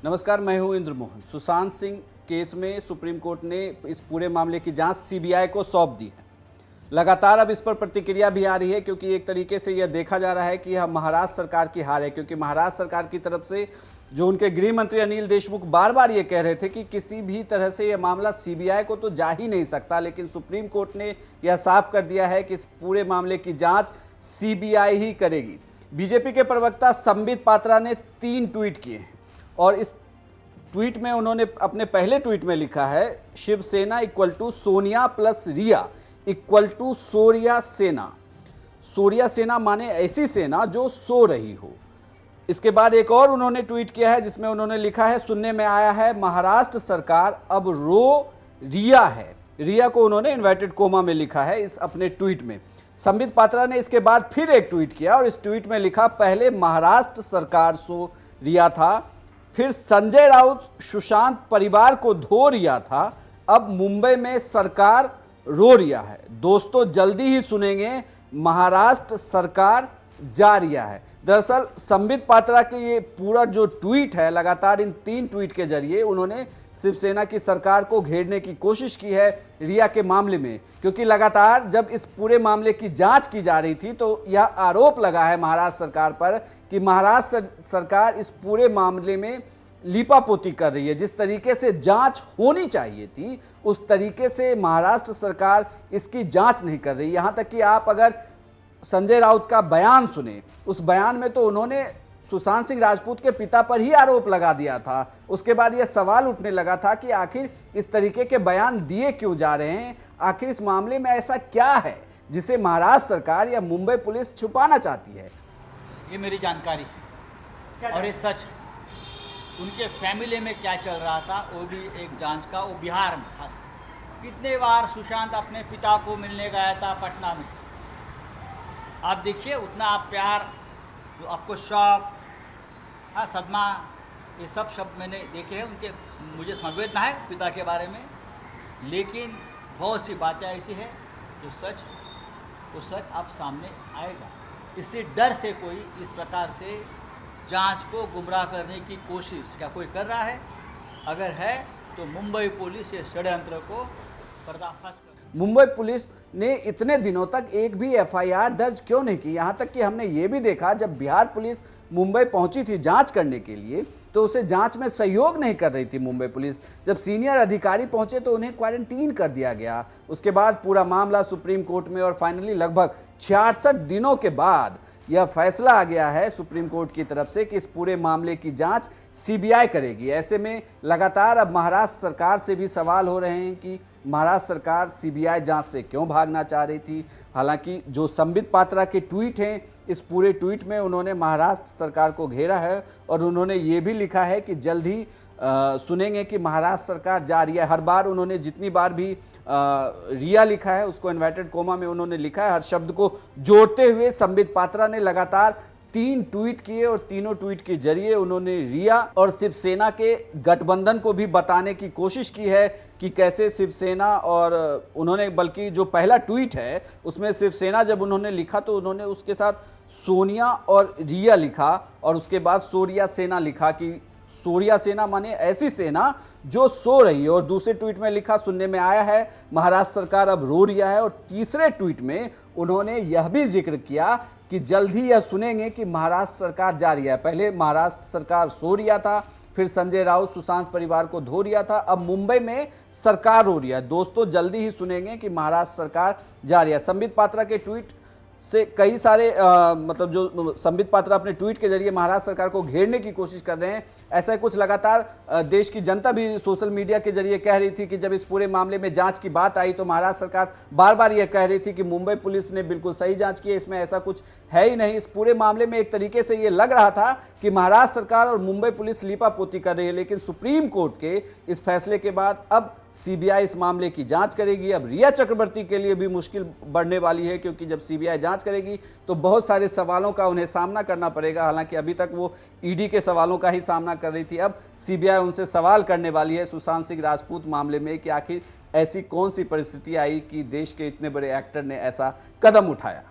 नमस्कार, मैं हूं इंद्र मोहन। सुशांत सिंह केस में सुप्रीम कोर्ट ने इस पूरे मामले की जांच सीबीआई को सौंप दी है। लगातार अब इस पर प्रतिक्रिया भी आ रही है, क्योंकि एक तरीके से यह देखा जा रहा है कि यह महाराष्ट्र सरकार की हार है, क्योंकि महाराष्ट्र सरकार की तरफ से जो उनके गृह मंत्री अनिल देशमुख बार बार ये कह रहे थे कि किसी भी तरह से यह मामला सीबीआई को तो जा ही नहीं सकता, लेकिन सुप्रीम कोर्ट ने यह साफ कर दिया है कि इस पूरे मामले की जांच सीबीआई ही करेगी। बीजेपी के प्रवक्ता संबित पात्रा ने 3 ट्वीट किए हैं और इस ट्वीट में उन्होंने अपने पहले ट्वीट में लिखा है, Shivsena equal to Sonia plus Riya equal to Soriya Sena. Soriya सेना माने ऐसी सेना जो सो रही हो। इसके बाद एक और उन्होंने ट्वीट किया है जिसमें उन्होंने लिखा है, सुनने में आया है महाराष्ट्र सरकार अब रो रिया है। रिया को उन्होंने इन्वर्टेड कोमा में लिखा है इस अपने ट्वीट में। संबित पात्रा ने इसके बाद फिर एक ट्वीट किया और इस ट्वीट में लिखा, पहले महाराष्ट्र सरकार सो रिया था, फिर संजय राउत सुशांत परिवार को धो रिया था, अब मुंबई में सरकार रो रिया है। दोस्तों जल्दी ही सुनेंगे, महाराष्ट्र सरकार जा रिया है। दरअसल संबित पात्रा के ये पूरा जो ट्वीट है, लगातार इन 3 ट्वीट के जरिए उन्होंने शिवसेना की सरकार को घेरने की कोशिश की है रिया के मामले में, क्योंकि लगातार जब इस पूरे मामले की जांच की जा रही थी तो यह आरोप लगा है महाराष्ट्र सरकार पर कि महाराष्ट्र सरकार इस पूरे मामले में लीपापोती कर रही है। जिस तरीके से जांच होनी चाहिए थी उस तरीके से महाराष्ट्र सरकार इसकी जांच नहीं कर रही। यहाँ तक कि आप अगर संजय राउत का बयान सुने, उस बयान में तो उन्होंने सुशांत सिंह राजपूत के पिता पर ही आरोप लगा दिया था। उसके बाद यह सवाल उठने लगा था कि आखिर इस तरीके के बयान दिए क्यों जा रहे हैं, आखिर इस मामले में ऐसा क्या है जिसे महाराष्ट्र सरकार या मुंबई पुलिस छुपाना चाहती है। ये मेरी जानकारी है और ये सच। उनके फैमिली में क्या चल रहा था वो भी एक जांच का, वो बिहार में खास। कितने बार सुशांत अपने पिता को मिलने गया था पटना में। आप देखिए, उतना आप प्यार, जो आपको शौक, हाँ सदमा, ये सब शब्द मैंने देखे हैं उनके। मुझे संवेदना है पिता के बारे में, लेकिन बहुत सी बातें ऐसी है जो सच आप सामने आएगा। इससे डर से कोई इस प्रकार से जांच को गुमराह करने की कोशिश क्या कोई कर रहा है? अगर है तो मुंबई पुलिस ये षड्यंत्र को पर्दाफाश कर। मुंबई पुलिस ने इतने दिनों तक एक भी एफआईआर दर्ज क्यों नहीं की? यहाँ तक कि हमने ये भी देखा, जब बिहार पुलिस मुंबई पहुंची थी जांच करने के लिए तो उसे जांच में सहयोग नहीं कर रही थी मुंबई पुलिस। जब सीनियर अधिकारी पहुंचे तो उन्हें क्वारंटीन कर दिया गया। उसके बाद पूरा मामला सुप्रीम कोर्ट में और फाइनली लगभग 66 दिनों के बाद यह फैसला आ गया है सुप्रीम कोर्ट की तरफ से कि इस पूरे मामले की जांच सीबीआई करेगी। ऐसे में लगातार अब महाराष्ट्र सरकार से भी सवाल हो रहे हैं कि महाराष्ट्र सरकार सीबीआई जांच से क्यों भागना चाह रही थी। हालांकि जो संबित पात्रा के ट्वीट हैं, इस पूरे ट्वीट में उन्होंने महाराष्ट्र सरकार को घेरा है और उन्होंने ये भी लिखा है कि जल्द ही सुनेंगे कि महाराष्ट्र सरकार जा रही है। हर बार उन्होंने जितनी बार भी रिया लिखा है उसको इन्वर्टेड कोमा में उन्होंने लिखा है। हर शब्द को जोड़ते हुए संबित पात्रा ने लगातार 3 ट्वीट किए और तीनों ट्वीट के जरिए उन्होंने रिया और शिवसेना के गठबंधन को भी बताने की कोशिश की है कि कैसे शिवसेना, और उन्होंने बल्कि जो पहला ट्वीट है उसमें शिवसेना जब उन्होंने लिखा तो उन्होंने उसके साथ सोनिया और रिया लिखा और उसके बाद सोरिया सेना लिखा कि सोरिया सेना माने ऐसी सेना जो सो रही है। और दूसरे ट्वीट में लिखा, सुनने में आया है महाराष्ट्र सरकार अब रो रिया है। और तीसरे ट्वीट में उन्होंने यह भी जिक्र किया कि जल्द ही यह सुनेंगे कि महाराष्ट्र सरकार जा रही है। पहले महाराष्ट्र सरकार सो रिया था, फिर संजय राउत सुशांत परिवार को धो रिया था, अब मुंबई में सरकार रो रही है। दोस्तों जल्दी ही सुनेंगे कि महाराष्ट्र सरकार जा रही है। संबित पात्रा के ट्वीट से कई सारे मतलब जो संबित पात्रा अपने ट्वीट के जरिए महाराष्ट्र सरकार को घेरने की कोशिश कर रहे हैं, ऐसा कुछ लगातार देश की जनता भी सोशल मीडिया के जरिए कह रही थी कि जब इस पूरे मामले में जांच की बात आई तो महाराष्ट्र सरकार बार बार यह कह रही थी कि मुंबई पुलिस ने बिल्कुल सही जांच की है, इसमें ऐसा कुछ है ही नहीं। इस पूरे मामले में एक तरीके से ये लग रहा था कि महाराष्ट्र सरकार और मुंबई पुलिस लीपापोती कर रही है, लेकिन सुप्रीम कोर्ट के इस फैसले के बाद अब सीबीआई इस मामले की जांच करेगी। अब रिया चक्रवर्ती के लिए भी मुश्किल बढ़ने वाली है, क्योंकि जब सीबीआई जांच करेगी तो बहुत सारे सवालों का उन्हें सामना करना पड़ेगा। हालांकि अभी तक वो ईडी के सवालों का ही सामना कर रही थी, अब सीबीआई उनसे सवाल करने वाली है सुशांत सिंह राजपूत मामले में कि आखिर ऐसी कौन सी परिस्थिति आई कि देश के इतने बड़े एक्टर ने ऐसा कदम उठाया।